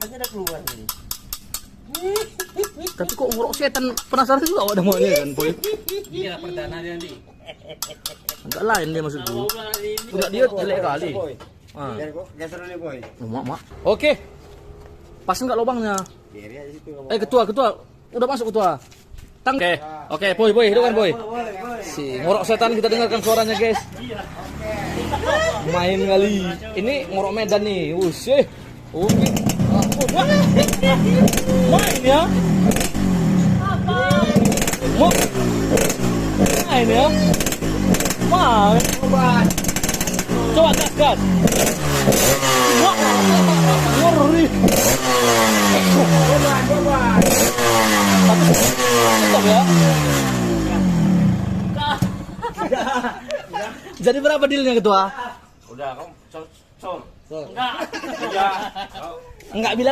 Setannya udah keluar nih. Tapi kok ngorok setan, penasaran juga ada maunya kan, Boy? Iya, perdana dia nih. Enggak lain dia maksudku. Enggak dia jelek kali. Ah. Geser nih, Boy. Mak. Oke. Pas enggak lubangnya? Biarin aja situ. Ketua. Udah masuk ketua. Tang. Oke, Boy, hidupkan Boy. Si ngorok setan kita dengarkan suaranya, guys. Main kali. Ini ngorok Medan nih. Wush. Oke. Main ya. Main ya. Main. Coba gas. Wah. Ngeri. Coba. Stop ya. Jadi berapa dealnya ketua? Udah, kamu cor. So. Enggak. Enggak bilang